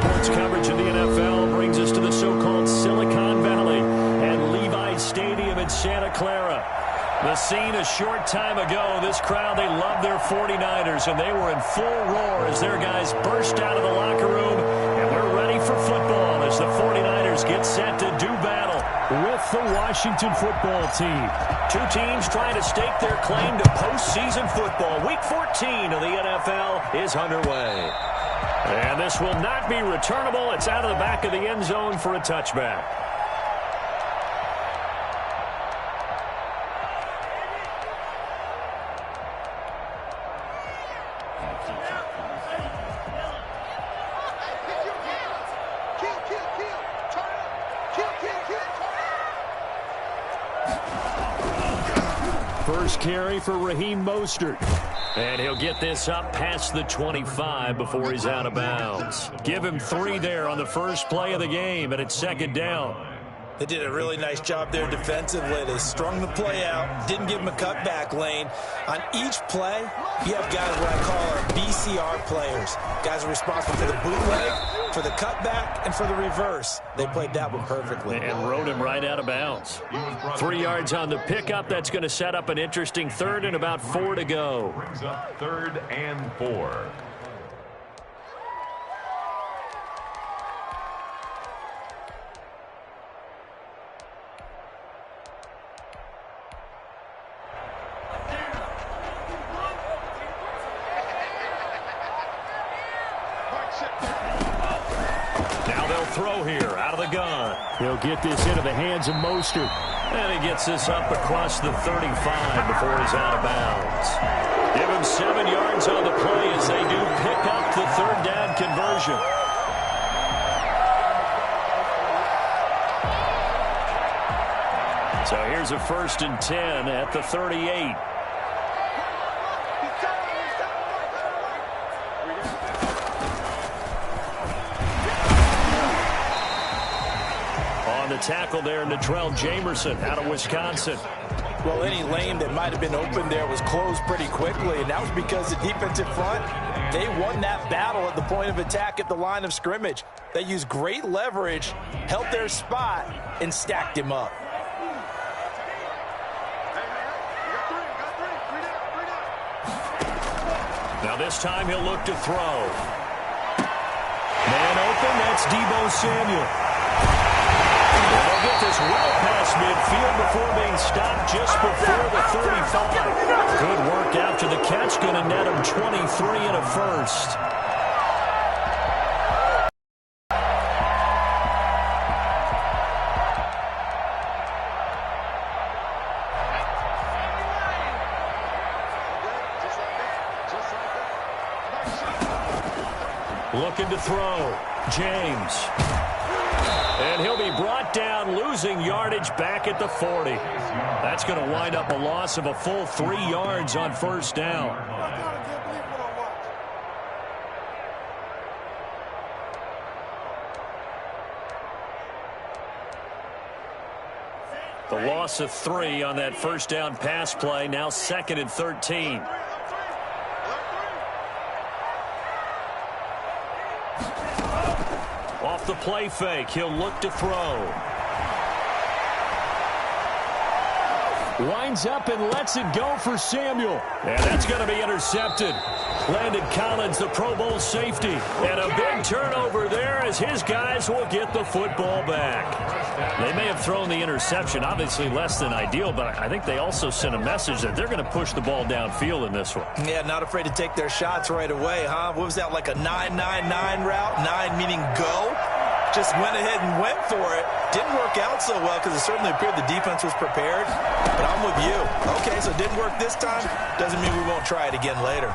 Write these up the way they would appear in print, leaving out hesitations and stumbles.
Sports coverage of the NFL brings us to the so-called Silicon Valley and Levi's Stadium in Santa Clara. The scene a short time ago, this crowd, they love their 49ers, and they were in full roar as their guys burst out of the locker room, and we're ready for football as the 49ers get set to do battle with the Washington football team. Two teams trying to stake their claim to postseason football. Week 14 of the NFL is underway. And this will not be returnable. It's out of the back of the end zone for a touchback. First carry for Raheem Mostert. And he'll get this up past the 25 before he's out of bounds. Give him 3 there on the first play of the game, and it's second down. They did a really nice job there defensively. They strung the play out, didn't give him a cutback lane. On each play, you have guys what I call our BCR players. Guys are responsible for the bootleg, for the cutback, and for the reverse. They played that one perfectly. And rode him right out of bounds. 3 yards on the pickup. That's going to set up an interesting third and about 4 to go. Brings up 3rd and 4. Throw here out of the gun. He'll get this into the hands of Mostert. And he gets this up across the 35 before he's out of bounds. Give him 7 yards on the play as they do pick up the 3rd down conversion. So here's a 1st and 10 at the 38. The tackle there, Natrell Jamerson out of Wisconsin. Well, any lane that might have been open there was closed pretty quickly, and that was because the defensive front, they won that battle at the point of attack at the line of scrimmage. They used great leverage, held their spot, and stacked him up. Now this time he'll look to throw. Man open, that's Deebo Samuel. They'll get this well past midfield before being stopped just before the 35. Good work after the catch, going to net him 23 and a first. Looking to throw. James. And he'll be brought down, losing yardage back at the 40. That's going to wind up a loss of a full 3 yards on 1st down. The loss of 3 on that 1st down pass play, now 2nd and 13. Off the play fake, he'll look to throw. Winds up and lets it go for Samuel. And that's going to be intercepted. Landon Collins, the Pro Bowl safety. And a big turnover there as his guys will get the football back. They may have thrown the interception, obviously less than ideal, but I think they also sent a message that they're going to push the ball downfield in this one. Yeah, not afraid to take their shots right away, huh? What was that, like a 9-9-9 route? 9 meaning go? Just went ahead and went for it. Didn't work out so well because it certainly appeared the defense was prepared. But I'm with you. Okay, so it didn't work this time. Doesn't mean we won't try it again later.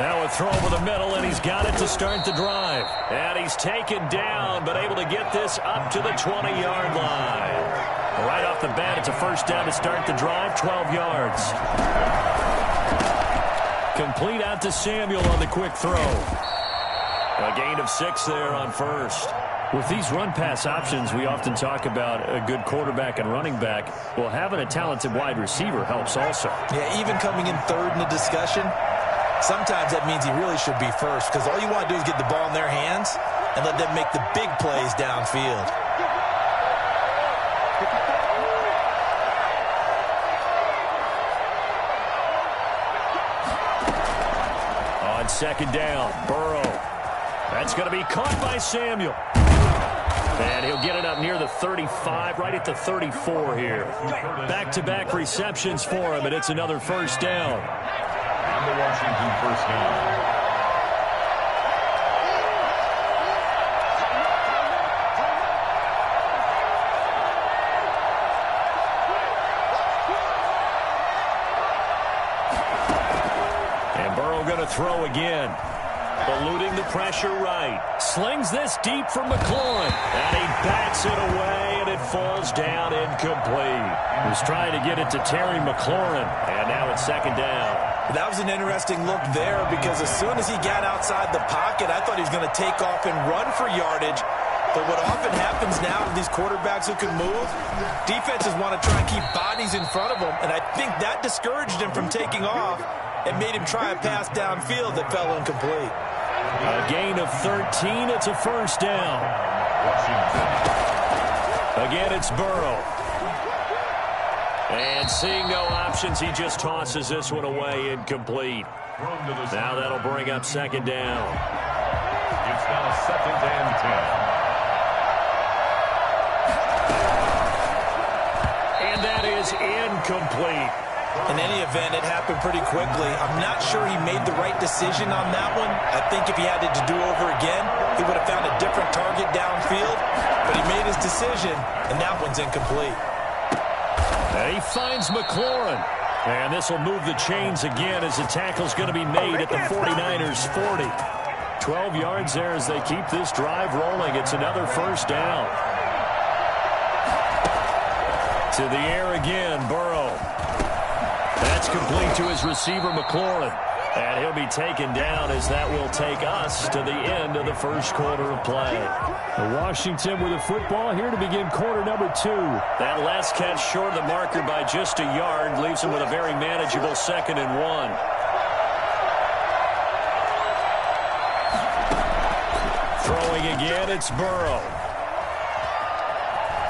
Now a throw over the middle, and he's got it to start the drive. And he's taken down, but able to get this up to the 20-yard line. Right off the bat, it's a 1st down to start the drive, 12 yards. Complete out to Samuel on the quick throw. A gain of 6 there on 1st. With these run-pass options, we often talk about a good quarterback and running back. Well, having a talented wide receiver helps also. Yeah, even coming in 3rd in the discussion, sometimes that means he really should be 1st because all you want to do is get the ball in their hands. and let them make the big plays downfield. On second down, Burrow. That's going to be caught by Samuel. And he'll get it up near the 35, right at the 34 here. Back-to-back receptions for him, and it's another first down. And the Washington first down. And Burrow going to throw again. Eluding the pressure right. Slings this deep for McLaurin. And he bats it away, and it falls down incomplete. He was trying to get it to Terry McLaurin. And now it's second down. That was an interesting look there because as soon as he got outside the pocket, I thought he was going to take off and run for yardage. But what often happens now with these quarterbacks who can move, defenses want to try and keep bodies in front of them. And I think that discouraged him from taking off and made him try a pass downfield that fell incomplete. A gain of 13. It's a first down. Again, it's Burrow. And seeing no options, he just tosses this one away incomplete. Now that'll bring up second down. It's now second and 10. And that is incomplete. In any event, it happened pretty quickly. I'm not sure he made the right decision on that one. I think if he had it to do over again, he would have found a different target downfield. But he made his decision, and that one's incomplete. And he finds McLaurin. And this will move the chains again as the tackle's going to be made at the 49ers 40. 12 yards there as they keep this drive rolling. It's another first down. To the air again, Burrow. That's complete to his receiver, McLaurin. And he'll be taken down as that will take us to the end of the first quarter of play. Washington with the football here to begin quarter number 2. That last catch short of the marker by just a yard leaves him with a very manageable 2nd and 1. Throwing again, it's Burrow.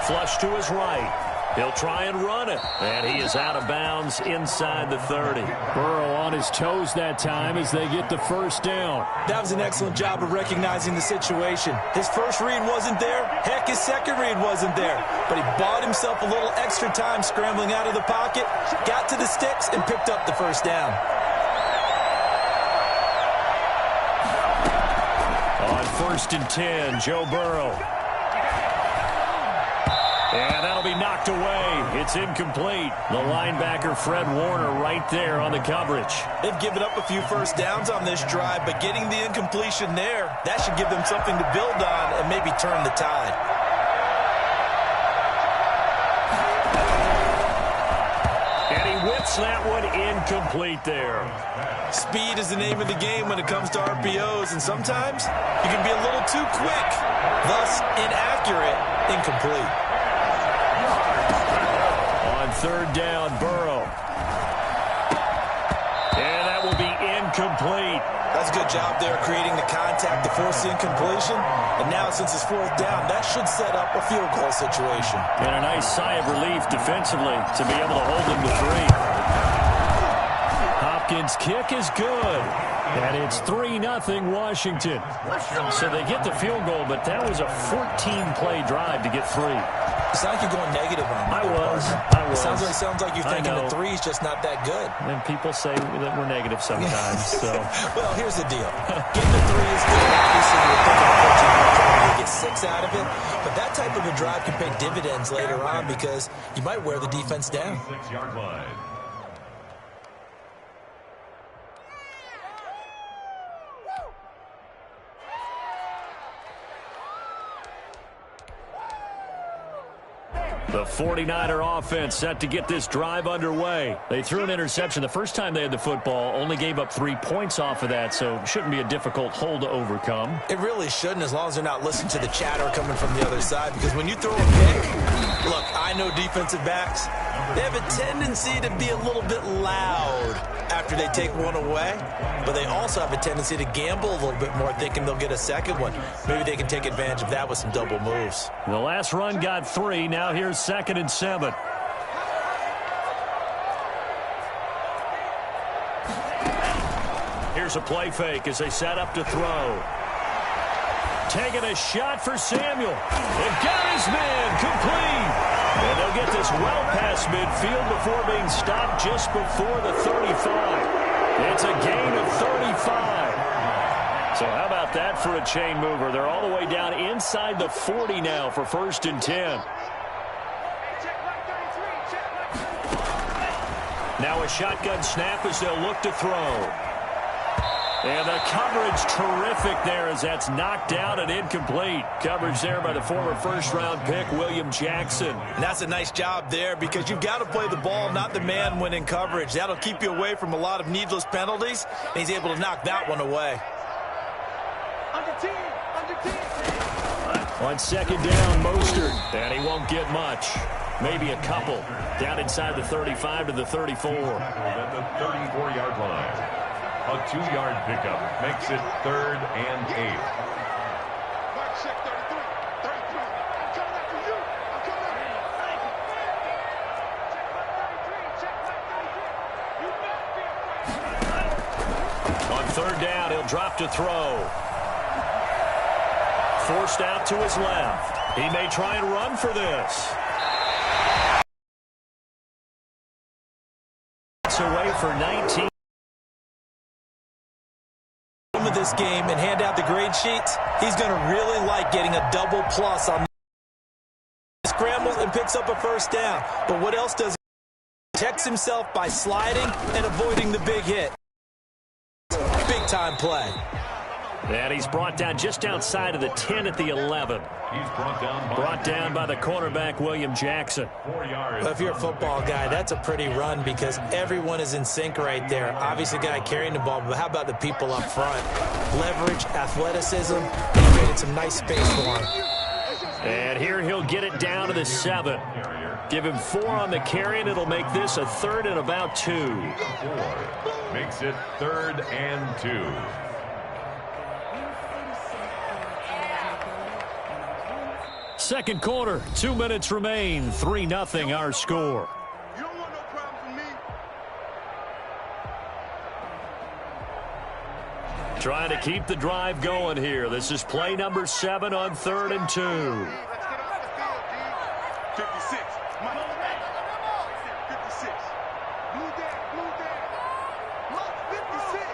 Flush to his right. He'll try and run it. And he is out of bounds inside the 30. Burrow on his toes that time as they get the first down. That was an excellent job of recognizing the situation. His first read wasn't there. Heck, his second read wasn't there. But he bought himself a little extra time scrambling out of the pocket, got to the sticks, and picked up the first down. On 1st and 10, Joe Burrow. And that'll be knocked away. It's incomplete. The linebacker, Fred Warner, right there on the coverage. They've given up a few first downs on this drive, but getting the incompletion there, that should give them something to build on and maybe turn the tide. And he whips that one incomplete there. Speed is the name of the game when it comes to RPOs, and sometimes you can be a little too quick, thus inaccurate, incomplete. On 3rd down, Burrow. And that will be incomplete. That's a good job there creating the contact to force the incompletion. And now since it's 4th down, that should set up a field goal situation. And a nice sigh of relief defensively to be able to hold them to 3. Hopkins' kick is good. And it's 3-0 Washington. So they get the field goal, but that was a 14-play drive to get 3. It sounds like you're going negative on me. I was. It sounds like you're thinking the 3 is just not that good. And people say that we're negative sometimes. So. Well, here's the deal. Getting the 3 is good. Obviously, you're thinking of 14 trying to get 6 out of it. But that type of a drive can pay dividends later on because you might wear the defense down. 6-yard line. The 49er offense set to get this drive underway. They threw an interception the first time they had the football, only gave up 3 points off of that, so shouldn't be a difficult hole to overcome. It really shouldn't, as long as they're not listening to the chatter coming from the other side, because when you throw a pick, look, I know defensive backs, they have a tendency to be a little bit loud after they take one away, but they also have a tendency to gamble a little bit more, thinking they'll get a second one. Maybe they can take advantage of that with some double moves. The last run got 3. Now here's 2nd and 7. Here's a play fake as they set up to throw. Taking a shot for Samuel. They've got his man complete. And they'll get this well past midfield before being stopped just before the 35. It's a gain of 35. So how about that for a chain mover? They're all the way down inside the 40 now for 1st and 10. Now a shotgun snap as they'll look to throw. And the coverage terrific there as that's knocked out and incomplete. Coverage there by the former first-round pick, William Jackson. And that's a nice job there because you've got to play the ball, not the man when in coverage. That'll keep you away from a lot of needless penalties, and he's able to knock that one away. On 2nd down, Mostert, and he won't get much. Maybe a couple. Down inside the 35 to the 34. At the 34-yard line. A 2-yard pickup makes it 3rd and 8. On 3rd down, he'll drop to throw. Forced out to his left. He may try and run for this. It's away for 19. Of this game and hand out the grade sheets, he's going to really like getting a double plus on scrambles and picks up a 1st down. But what else does he? Protects himself by sliding and avoiding the big hit. Big time play. And he's brought down just outside of the 10 at the 11. He's brought down by the cornerback, William Jackson. 4 yards. Well, if you're a football guy, that's a pretty run because everyone is in sync right there. Obviously, the guy carrying the ball, but how about the people up front? Leverage, athleticism, and created some nice space for him. And here he'll get it down to the 7. Give him 4 on the carry, and it'll make this a 3rd and about 2. 4 makes it 3rd and 2. Second quarter, 2 minutes remain. 3-0 our score. You don't want no problem from me. Trying to keep the drive going here. This is play number 7 on 3rd and 2. Let's get off the field, D. 56. 56. Blue down, blue down. Mark 56.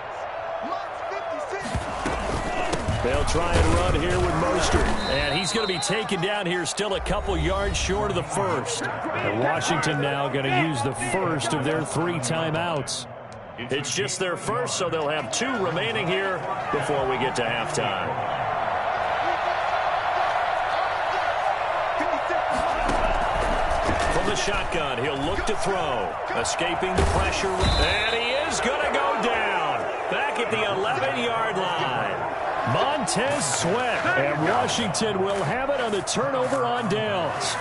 Mark 56. They'll try and run here with Mostert. And he's going to be taken down here still a couple yards short of the 1st. And Washington now going to use the 1st of their 3 timeouts. It's just their 1st, so they'll have 2 remaining here before we get to halftime. From the shotgun, he'll look to throw. Escaping the pressure. And he is going to go down. Back at the 11-yard line. Montez Sweat, and Washington will have it on the turnover on downs.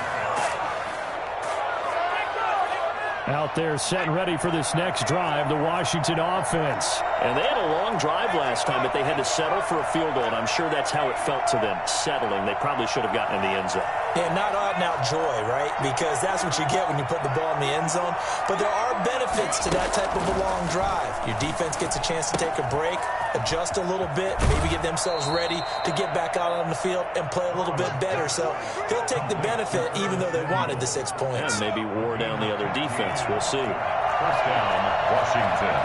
Out there set and ready for this next drive, the Washington offense. And they had a long drive last time, but they had to settle for a field goal, and I'm sure that's how it felt to them, settling. They probably should have gotten in the end zone. Yeah, not out-and-out joy, right? Because that's what you get when you put the ball in the end zone. But there are benefits to that type of a long drive. Your defense gets a chance to take a break, adjust a little bit, maybe get themselves ready to get back out on the field and play a little bit better. So he'll take the benefit even though they wanted the 6 points. And maybe wore down the other defense. We'll see. 1st down, Washington.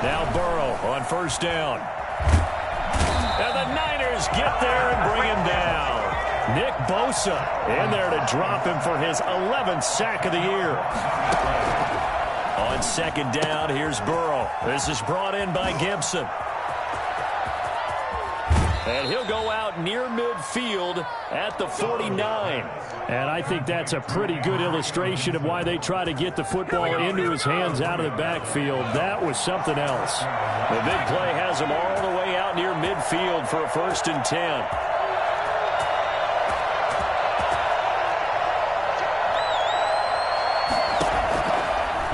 Now Burrow on 1st down. And the Niners get there and bring him down. Nick Bosa in there to drop him for his 11th sack of the year. On 2nd down, here's Burrow. This is brought in by Gibson. And he'll go out near midfield at the 49. And I think that's a pretty good illustration of why they try to get the football into his hands out of the backfield. That was something else. The big play has him all the way out near midfield for a 1st and 10.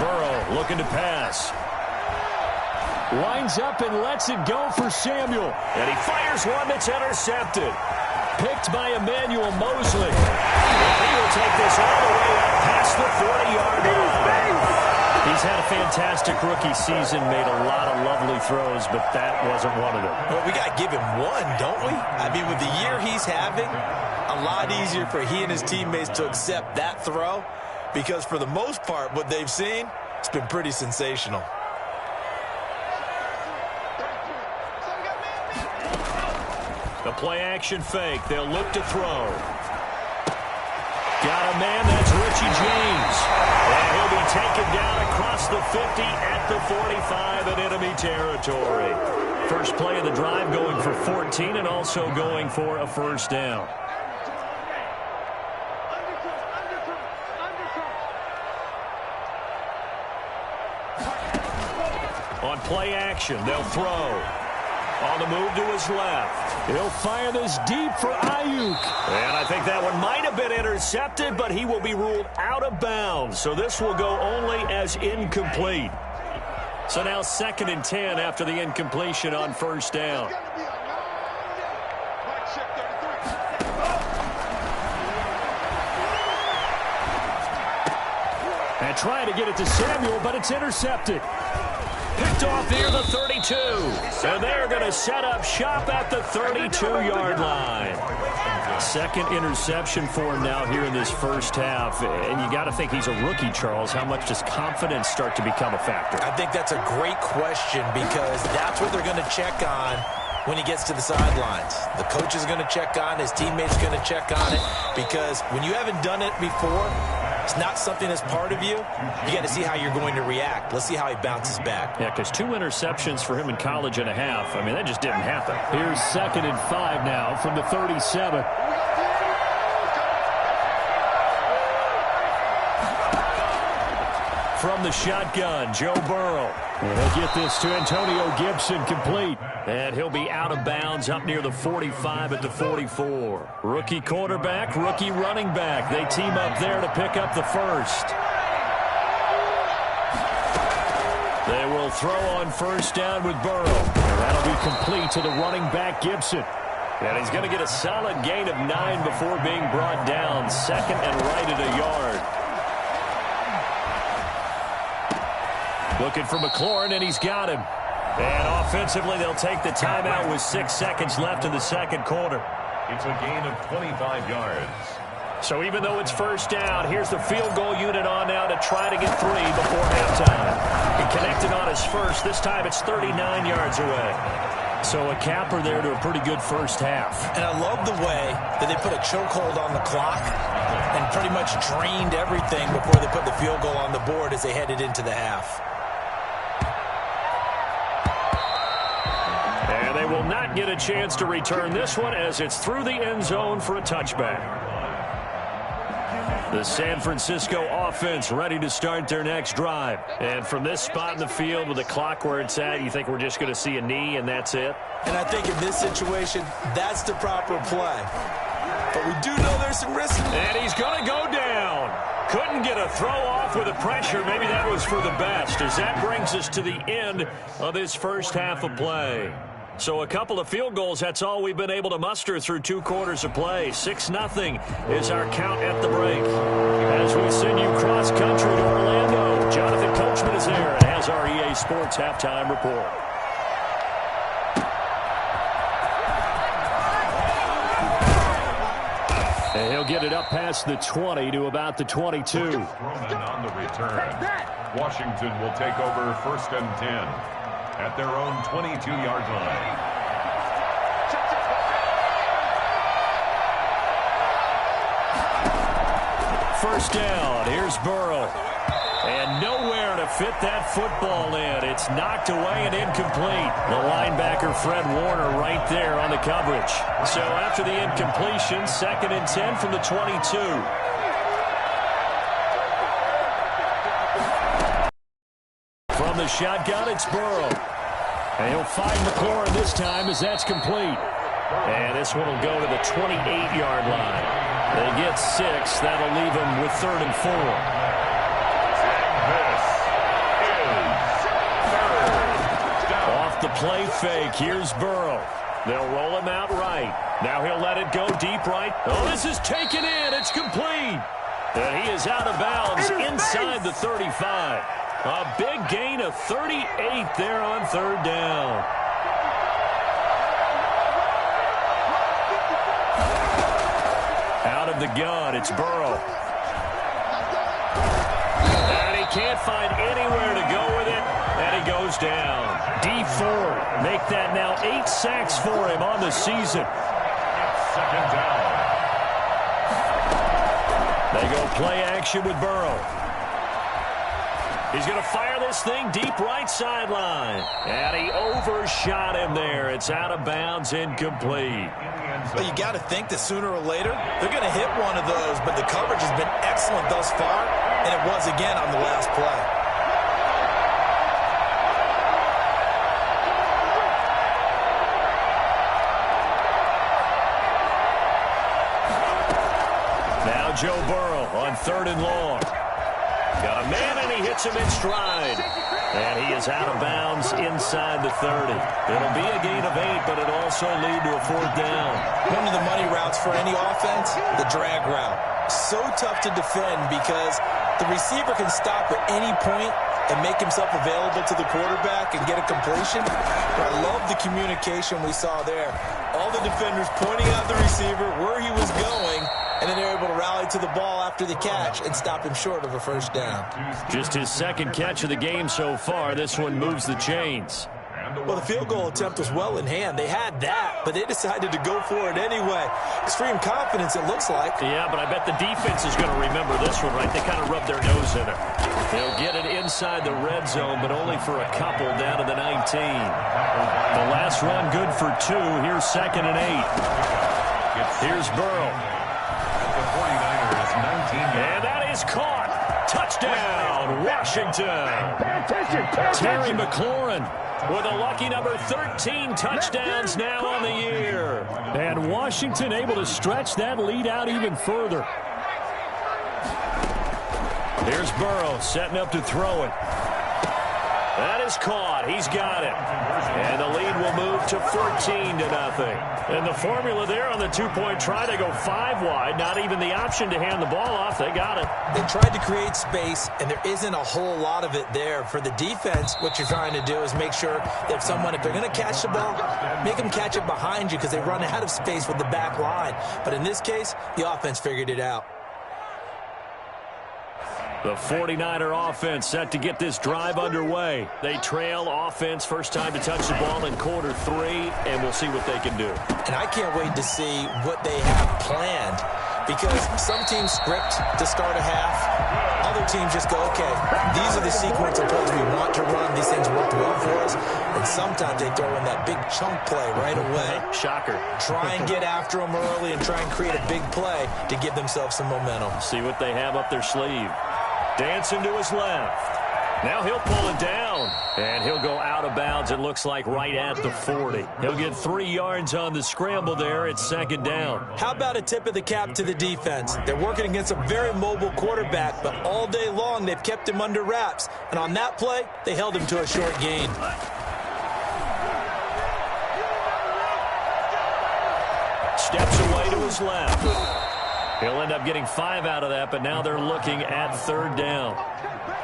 Burrow looking to pass. Lines up and lets it go for Samuel. And he fires one that's intercepted. Picked by Emmanuel Mosley. And he will take this all the way up past the 40-yard line. He's had a fantastic rookie season, made a lot of lovely throws, but that wasn't one of them. Well, we got to give him one, don't we? I mean, with the year he's having, a lot easier for he and his teammates to accept that throw, because for the most part, what they've seen, it's been pretty sensational. The play-action fake. They'll look to throw. Got a man. That's Richie James. And he'll be taken down across the 50 at the 45 in enemy territory. First play of the drive going for 14 and also going for a 1st down. On play action, they'll throw. On the move to his left. He'll fire this deep for Ayuk. And I think that one might have been intercepted, but he will be ruled out of bounds. So this will go only as incomplete. So now 2nd and 10 after the incompletion on 1st down. And trying to get it to Samuel, but it's intercepted. Picked off near the 32. And they're going to set up shop at the 32-yard line. 2nd interception for him now here in this 1st half. And you got to think he's a rookie, Charles. How much does confidence start to become a factor? I think that's a great question, because that's what they're going to check on when he gets to the sidelines. The coach is going to check on, his teammates going to check on it, because when you haven't done it before, it's not something that's part of you. You got to see how you're going to react. Let's see how he bounces back. Yeah, because 2 interceptions for him in college and a half. I mean, that just didn't happen. Here's 2nd and 5 now from the 37. From the shotgun, Joe Burrow. And he'll get this to Antonio Gibson complete. And he'll be out of bounds up near the 45 at the 44. Rookie quarterback, rookie running back. They team up there to pick up the 1st. They will throw on 1st down with Burrow. And that'll be complete to the running back, Gibson. And he's going to get a solid gain of 9 before being brought down. 2nd and right at a yard. Looking for McLaurin, and he's got him. And offensively, they'll take the timeout with 6 seconds left in the 2nd quarter. It's a gain of 25 yards. So even though it's 1st down, here's the field goal unit on now to try to get 3 before halftime. He connected on his first. This time it's 39 yards away. So a capper there to a pretty good 1st half. And I love the way that they put a chokehold on the clock and pretty much drained everything before they put the field goal on the board as they headed into the half. And they will not get a chance to return this one as it's through the end zone for a touchback. The San Francisco offense ready to start their next drive. And from this spot in the field with the clock where it's at, you think we're just going to see a knee and that's it? And I think in this situation, that's the proper play. But we do know there's some risk. And he's going to go down. Couldn't get a throw off with the pressure. Maybe that was for the best, as that brings us to the end of this 1st half of play. So a couple of field goals, that's all we've been able to muster through 2 quarters of play. 6-0 is our count at the break. As we send you cross-country to Orlando, Jonathan Coachman is there and has our EA Sports halftime report. And he'll get it up past the 20 to about the 22. Roman on the return. Washington will take over 1st and 10. At their own 22-yard line. First down. Here's Burrow. And nowhere to fit that football in. It's knocked away and incomplete. The linebacker, Fred Warner, right there on the coverage. So after the incompletion, 2nd and 10 from the 22. From the shotgun, it's Burrow. And he'll find McLaurin this time as that's complete. And this one will go to the 28-yard line. They get 6. That'll leave them with 3rd and 4. Off the play fake, here's Burrow. They'll roll him out right. Now he'll let it go deep right. Oh, this is taken in. It's complete. And he is out of bounds inside the 35. A big gain of 38 there on 3rd down. Out of the gun, it's Burrow. And he can't find anywhere to go with it, and he goes down. Dee Ford make that now 8 sacks for him on the season. 2nd down. They go play action with Burrow. He's going to fire this thing deep right sideline. And he overshot him there. It's out of bounds, incomplete. Well, you got to think that sooner or later they're going to hit one of those, but the coverage has been excellent thus far, and it was again on the last play. Now Joe Burrow on 3rd and long. Got a man, and he hits him in stride. And he is out of bounds inside the 30. It'll be a gain of 8, but it'll also lead to a 4th down. One of the money routes for any offense, the drag route. So tough to defend because the receiver can stop at any point and make himself available to the quarterback and get a completion. But I love the communication we saw there. All the defenders pointing out the receiver, where he was going, and then they're able to rally to the ball after the catch and stop him short of a 1st down. Just his 2nd catch of the game so far. This one moves the chains. Well, the field goal attempt was well in hand. They had that, but they decided to go for it anyway. Extreme confidence, it looks like. Yeah, but I bet the defense is going to remember this one, right? They kind of rubbed their nose in it. They'll get it inside the red zone, but only for a couple down to the 19. The last run good for 2. Here's 2nd and 8. Here's Burrow. The 49ers, 19. And that is caught. Touchdown, Washington. Terry McLaurin with a lucky number 13 touchdowns now on the year. And Washington able to stretch that lead out even further. Here's Burrow setting up to throw it. That is caught. He's got it. And the lead will move to 14-0. And the formula there on the 2-point try, they go 5 wide. Not even the option to hand the ball off. They got it. They tried to create space, and there isn't a whole lot of it there. For the defense, what you're trying to do is make sure that if they're going to catch the ball, make them catch it behind you because they run out of space with the back line. But in this case, the offense figured it out. The 49er offense set to get this drive underway. They trail offense first time to touch the ball in quarter 3, and we'll see what they can do. And I can't wait to see what they have planned because some teams script to start a half. Other teams just go, okay, these are the sequence of plays we want to run. These things worked well for us. And sometimes they throw in that big chunk play right away. Shocker. Try and get after them early and try and create a big play to give themselves some momentum. See what they have up their sleeve. Dancing to his left. Now he'll pull it down. And he'll go out of bounds, it looks like, right at the 40. He'll get 3 yards on the scramble there. It's 2nd down. How about a tip of the cap to the defense? They're working against a very mobile quarterback, but all day long they've kept him under wraps. And on that play, they held him to a short gain. Steps away to his left. He'll end up getting 5 out of that, but now they're looking at 3rd down.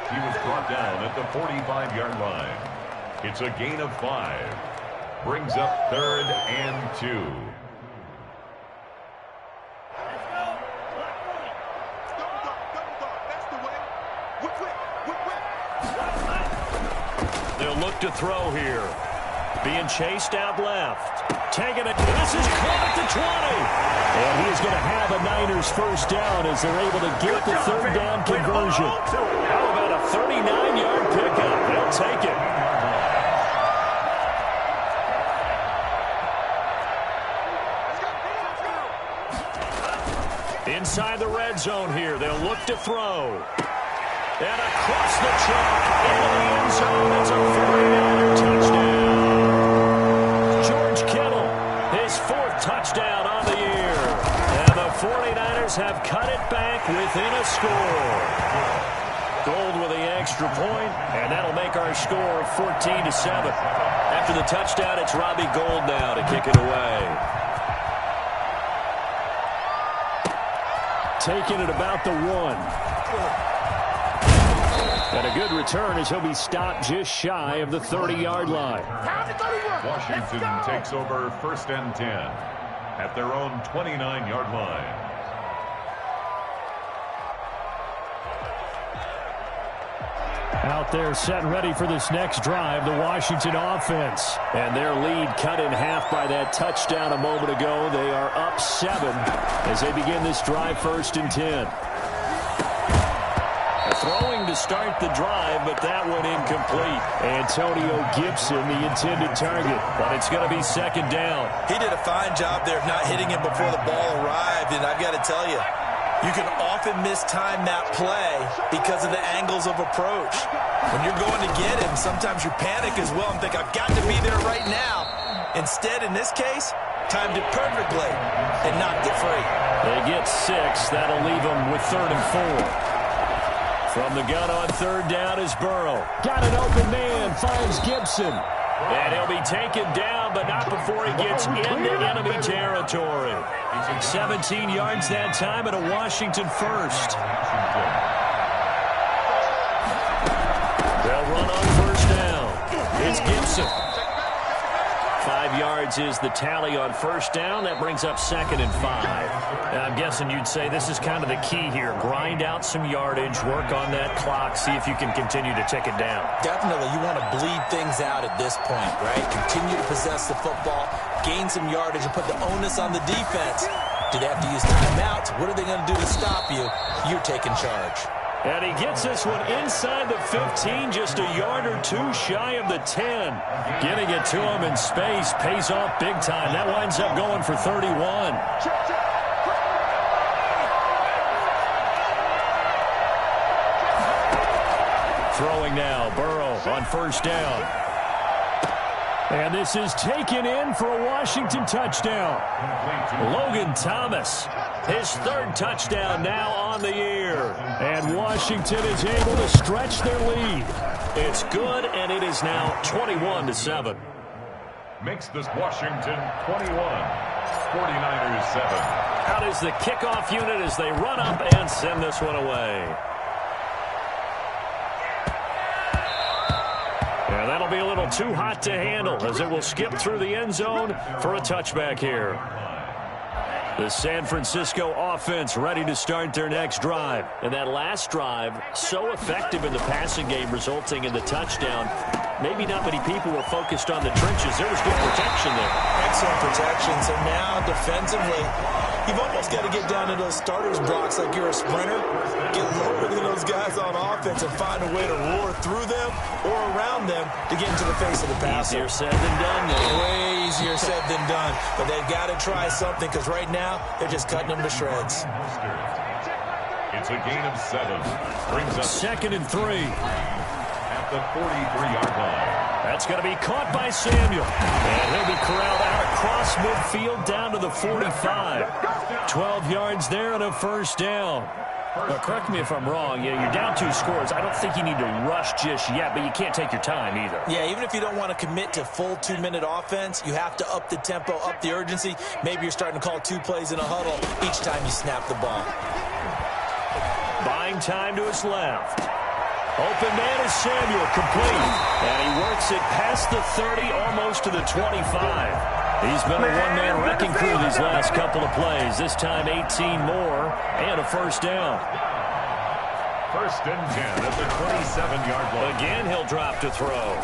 He was brought down at the 45-yard line. It's a gain of 5. Brings up 3rd and 2. They'll look to throw here. Being chased out left. Taking it. This is caught at the 20. And he's going to have a Niners 1st down as they're able to get the 3rd down conversion. How about a 39-yard pickup. They'll take it. Inside the red zone here. They'll look to throw. And across the chalk into the end zone. It's a 49er touchdown. George Kittle, his 4th touchdown on the year. And the 49ers have cut it back within a score. Gold with the extra point, and that'll make our score 14-7. After the touchdown, it's Robbie Gould now to kick it away. Taking it about the 1. And a good return as he'll be stopped just shy of the 30-yard line. Washington takes over 1st and 10 at their own 29-yard line. Out there set and ready for this next drive, the Washington offense. And their lead cut in half by that touchdown a moment ago. They are up 7 as they begin this drive 1st and 10. Throwing to start the drive, but that one incomplete. Antonio Gibson, the intended target, but it's going to be 2nd down. He did a fine job there of not hitting him before the ball arrived, and I've got to tell you, you can often mistime that play because of the angles of approach. When you're going to get him, sometimes you panic as well and think, I've got to be there right now. Instead, in this case, timed it perfectly and knocked it free. They get 6. That'll leave them with 3rd and 4. From the gun on 3rd down is Burrow. Got an open man, finds Gibson. And he'll be taken down, but not before he gets into enemy territory. 17 yards that time and a Washington 1st. They'll run on 1st down. It's Gibson. 5 yards is the tally on 1st down. That brings up 2nd and 5. And I'm guessing you'd say this is kind of the key here. Grind out some yardage, work on that clock, see if you can continue to tick it down. Definitely. You want to bleed things out at this point, right? Continue to possess the football, gain some yardage, and put the onus on the defense. Do they have to use timeouts? What are they going to do to stop you? You're taking charge. And he gets this one inside the 15, just a yard or 2 shy of the 10. Getting it to him in space pays off big time. That winds up going for 31. Throwing now, Burrow on 1st down. And this is taken in for a Washington touchdown. Logan Thomas, his 3rd touchdown now on the year. And Washington is able to stretch their lead. It's good, and it is now 21-7. Makes this Washington 21, 49ers 7. Out is the kickoff unit as they run up and send this one away. And that'll be a little too hot to handle as it will skip through the end zone for a touchback here. The San Francisco offense ready to start their next drive. And that last drive, so effective in the passing game, resulting in the touchdown. Maybe not many people were focused on the trenches. There was good protection there. Excellent protection. So now, defensively, you've almost got to get down to those starters blocks like you're a sprinter. Get lower than those guys on offense and find a way to roar through them or around them to get into the face of the passer. Easier said than done, though. Way easier said than done. But they've got to try something because right now they're just cutting them to shreds. It's a gain of 7. Brings up 2nd and 3. at the 43-yard line. That's going to be caught by Samuel. And he'll be corralled out across midfield down to the 45. 12 yards there and a 1st down. Now, correct me if I'm wrong. You're down 2 scores. I don't think you need to rush just yet, but you can't take your time either. Yeah, even if you don't want to commit to full 2-minute offense, you have to up the tempo, up the urgency. Maybe you're starting to call 2 plays in a huddle each time you snap the ball. Buying time to his left. Open man is Samuel, complete. And he works it past the 30, almost to the 25. He's been a one-man wrecking crew these last couple of plays. This time 18 more and a 1st down. 1st and 10 at the 27-yard line. Again, he'll drop to throw.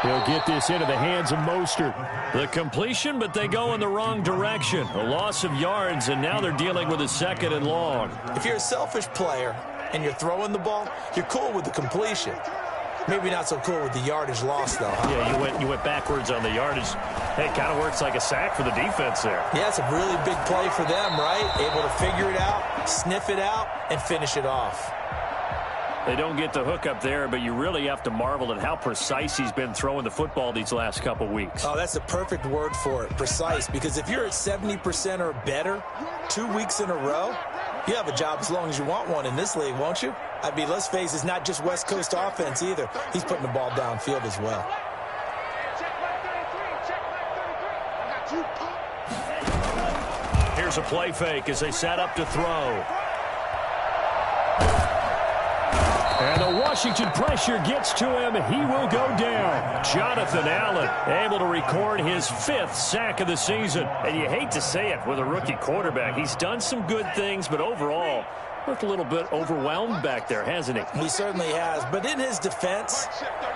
He'll get this into the hands of Mostert. The completion, but they go in the wrong direction. A loss of yards, and now they're dealing with a 2nd and long. If you're a selfish player and you're throwing the ball, you're cool with the completion. Maybe not so cool with the yardage loss, though. Huh? Yeah, you went backwards on the yardage. Hey, it kind of works like a sack for the defense there. Yeah, it's a really big play for them, right? Able to figure it out, sniff it out, and finish it off. They don't get the hook up there, but you really have to marvel at how precise he's been throwing the football these last couple weeks. Oh, that's the perfect word for it, precise. Because if you're at 70% or better 2 weeks in a row, you have a job as long as you want one in this league, won't you? I mean, let's face it, it's not just West Coast offense either. He's putting the ball downfield as well. Here's a play fake as they set up to throw. And the Washington pressure gets to him. He will go down. Jonathan Allen able to record his 5th sack of the season. And you hate to say it with a rookie quarterback. He's done some good things, but overall, looked a little bit overwhelmed back there, hasn't he? He certainly has. But in his defense,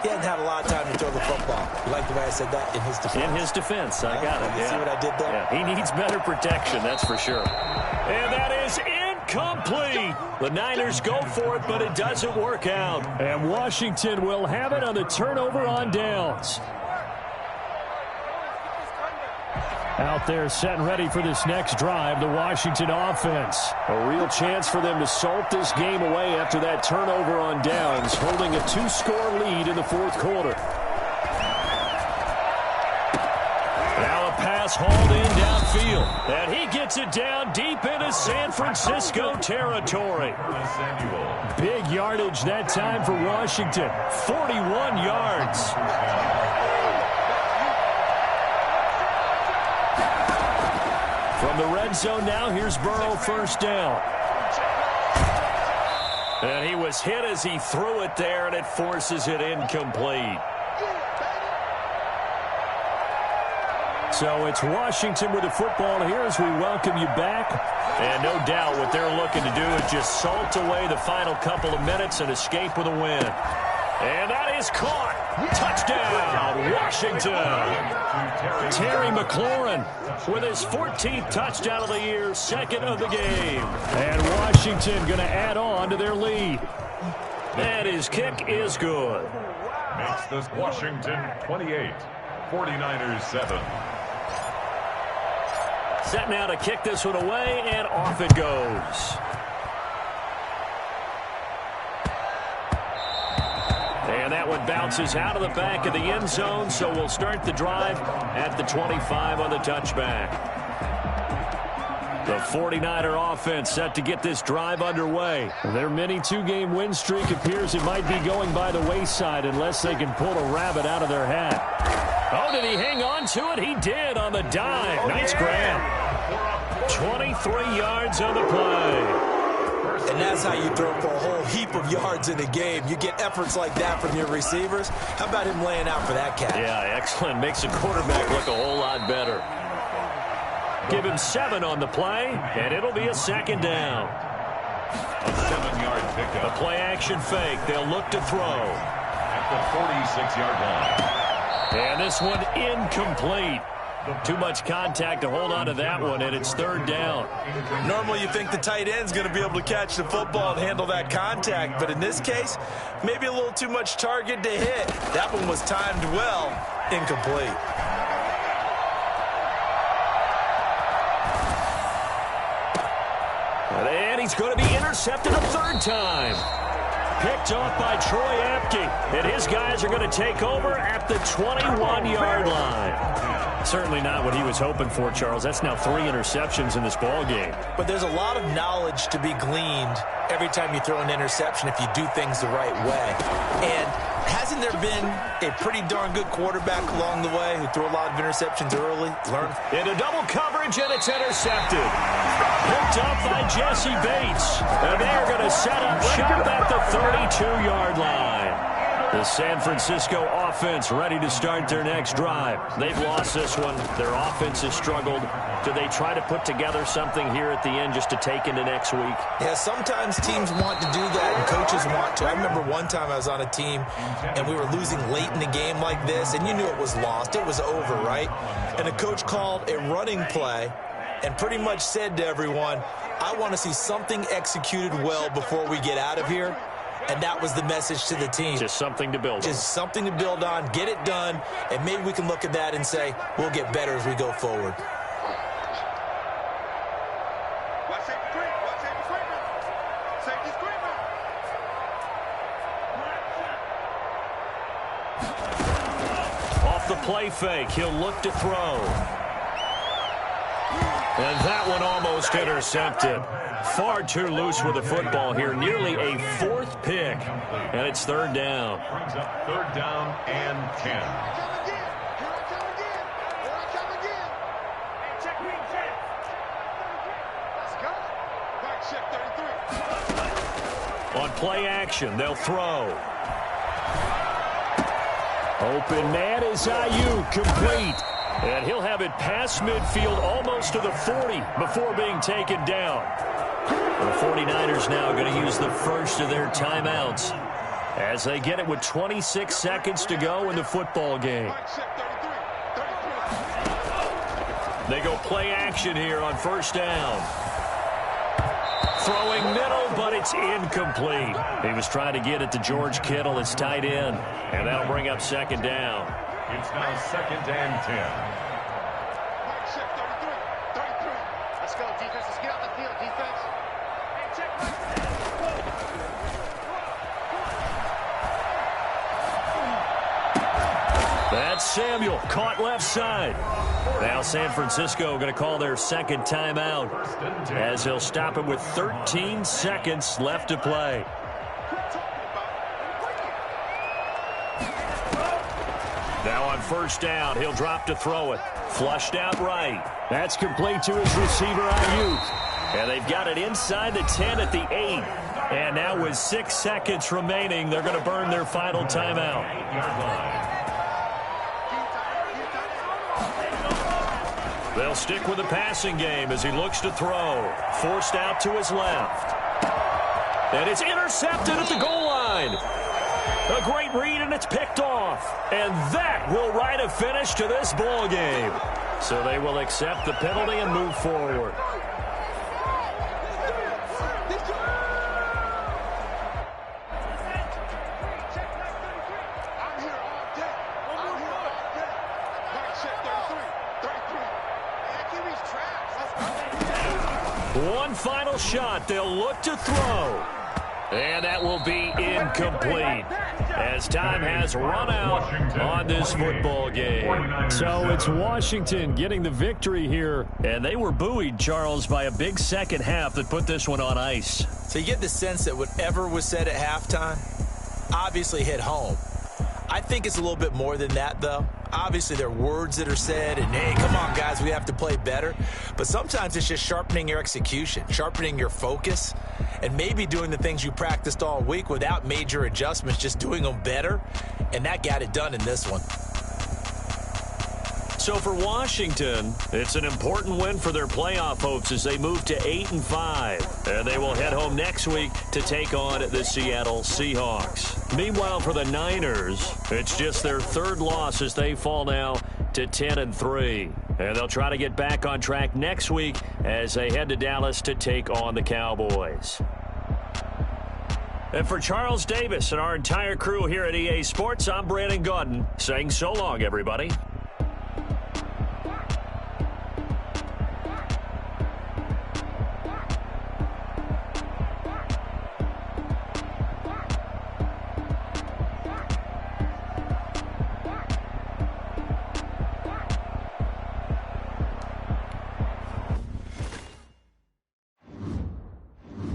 he hasn't had a lot of time to throw the football. You like the way I said that? In his defense. In his defense. I got it. You see what I did there? Yeah, he needs better protection, that's for sure. And that is incomplete. The Niners go for it, but it doesn't work out. And Washington will have it on the turnover on downs. Out there set and ready for this next drive, the Washington offense. A real chance for them to salt this game away after that turnover on downs, holding a 2-score lead in the 4th quarter. Now a pass hauled in downfield, and he gets it down deep into San Francisco territory. Big yardage that time for Washington, 41 yards. From the red zone now, here's Burrow, first down. And he was hit as he threw it there, and it forces it incomplete. So it's Washington with the football here as we welcome you back. And no doubt what they're looking to do is just salt away the final couple of minutes and escape with a win. And that is caught. Touchdown, Washington. Terry McLaurin with his 14th touchdown of the year, 2nd of the game. And Washington going to add on to their lead. And his kick is good. Makes this Washington 28, 49ers 7. Set now to kick this one away, and off it goes. And that one bounces out of the back of the end zone, so we'll start the drive at the 25 on the touchback. The 49er offense set to get this drive underway. Their mini 2-game win streak appears it might be going by the wayside unless they can pull a rabbit out of their hat. Oh, did he hang on to it? He did on the dive. Nice grab. 23 yards on the play. And that's how you throw for a whole heap of yards in a game. You get efforts like that from your receivers. How about him laying out for that catch? Yeah, excellent. Makes the quarterback look a whole lot better. Give him 7 on the play, and it'll be a 2nd down. A 7-yard pickup. The play-action fake. They'll look to throw. At the 46-yard line. And this one incomplete. Too much contact to hold on to that one, and it's 3rd down. Normally you think the tight end's going to be able to catch the football and handle that contact, but in this case, maybe a little too much target to hit. That one was timed well, incomplete. And he's going to be intercepted a 3rd time. Picked off by Troy Apke, and his guys are going to take over at the 21-yard line. Certainly not what he was hoping for, Charles. That's now 3 interceptions in this ball game. But there's a lot of knowledge to be gleaned every time you throw an interception if you do things the right way. And hasn't there been a pretty darn good quarterback along the way who threw a lot of interceptions early? Learn. Into double coverage, and it's intercepted. Picked up by Jesse Bates. And they are going to set up shop at the 32-yard line. The San Francisco offense ready to start their next drive. They've lost this one. Their offense has struggled. Do they try to put together something here at the end just to take into next week? Yeah, sometimes teams want to do that and coaches want to. I remember one time I was on a team and we were losing late in a game like this, and you knew it was lost. It was over, right? And the coach called a running play and pretty much said to everyone, I want to see something executed well before we get out of here, and that was the message to the team. Just something to build on. Just something to build on, get it done, and maybe we can look at that and say, we'll get better as we go forward. Off the play fake, he'll look to throw. And that one almost intercepted. Far too loose with the football here. Nearly a 4th pick. And it's 3rd down. Brings up 3rd down and 10. On play action, they'll throw. Open man is Ayuk, complete. And he'll have it past midfield almost to the 40 before being taken down. The 49ers now going to use the first of their timeouts as they get it with 26 seconds to go in the football game. They go play action here on 1st down. Throwing middle, but it's incomplete. He was trying to get it to George Kittle, his tight end, and that'll bring up 2nd down. It's now 2nd and 10. Let's go, defense. Let's get out the field, defense. Hey, check. That's Samuel, caught left side. Now San Francisco going to call their 2nd timeout as he'll stop it with 13 seconds left to play. Now on 1st down, he'll drop to throw it. Flushed out right. That's complete to his receiver, Ayuk. And they've got it inside the 10 at the 8. And now with 6 seconds remaining, they're going to burn their final timeout. They'll stick with the passing game as he looks to throw. Forced out to his left. And it's intercepted at the goal line. A great read, and it's picked off. And that will write a finish to this ball game. So they will accept the penalty and move forward. One final shot. They'll look to throw. And that will be incomplete as time has run out on this football game. So it's Washington getting the victory here. And they were buoyed, Charles, by a big second half that put this one on ice. So you get the sense that whatever was said at halftime obviously hit home. I think it's a little bit more than that, though. Obviously, there are words that are said, and, hey, come on, guys, we have to play better. But sometimes it's just sharpening your execution, sharpening your focus, and maybe doing the things you practiced all week without major adjustments, just doing them better. And that got it done in this one. So for Washington, it's an important win for their playoff hopes as they move to 8-5. And they will head home next week to take on the Seattle Seahawks. Meanwhile, for the Niners, it's just their 3rd loss as they fall now to 10-3. And they'll try to get back on track next week as they head to Dallas to take on the Cowboys. And for Charles Davis and our entire crew here at EA Sports, I'm Brandon Gaudin saying so long, everybody.